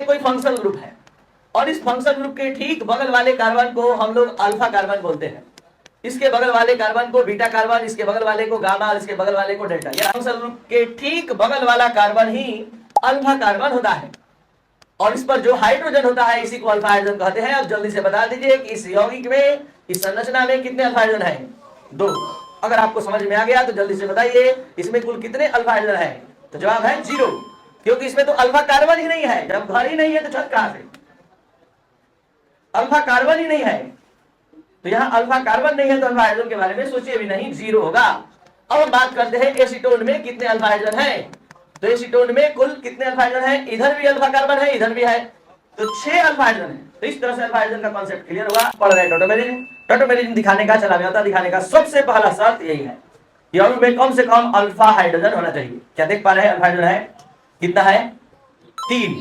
कोई functional group है और इस फंक्शनल ग्रुप के ठीक बगल वाले कार्बन को हम लोग अल्फा कार्बन बोलते हैं, इसके बगल वाले कार्बन को बीटा कार्बन, इसके बगल वाले को गामा, इसके बगल वाले को डेल्टा। यह फंक्शनल ग्रुप के ठीक बगल वाला कार्बन ही अल्फा कार्बन होता है और इस पर जो हाइड्रोजन होता है इसी को अल्फा हाइड्रोजन कहते हैं। अब जल्दी से बता दीजिए कि इस यौगिक में, इस संरचना में कितने अल्फा हाइड्रोजन है? 2। अगर आपको समझ में आ गया तो जल्दी से बताइए इसमें कुल कितने अल्फा हाइड्रोजन है? तो जवाब है 0, क्योंकि इसमें तो अल्फा कार्बन ही नहीं है। जब घर ही नहीं है तो छत कहां से? अल्फा कार्बन ही नहीं है, तो यहाँ अल्फा कार्बन नहीं है तो अल्फा हाइड्रोजन के बारे में सोचिए भी नहीं, 0 होगा। अब हम बात करते हैं एसीटोन में कितने अल्फा हाइड्रोजन है। तो एसीटोन में कुल कितने अल्फा हाइड्रोजन है? इधर भी अल्फा कार्बन है, इधर भी है, तो 6 अल्फा हाइड्रोजन है। तो इस तरह से अल्फा हाइड्रोजन का कॉन्सेप्ट क्लियर हुआ। पढ़ रहे टोटोमेरिन। टोटोमेरिन दिखाने का, चलाव्यता दिखाने का सबसे पहला शर्त यही है कि अणु में कम से कम अल्फा हाइड्रोजन होना चाहिए। क्या देख पा रहे हैं? अल्फा हाइड्रोजन है कितना है? 3।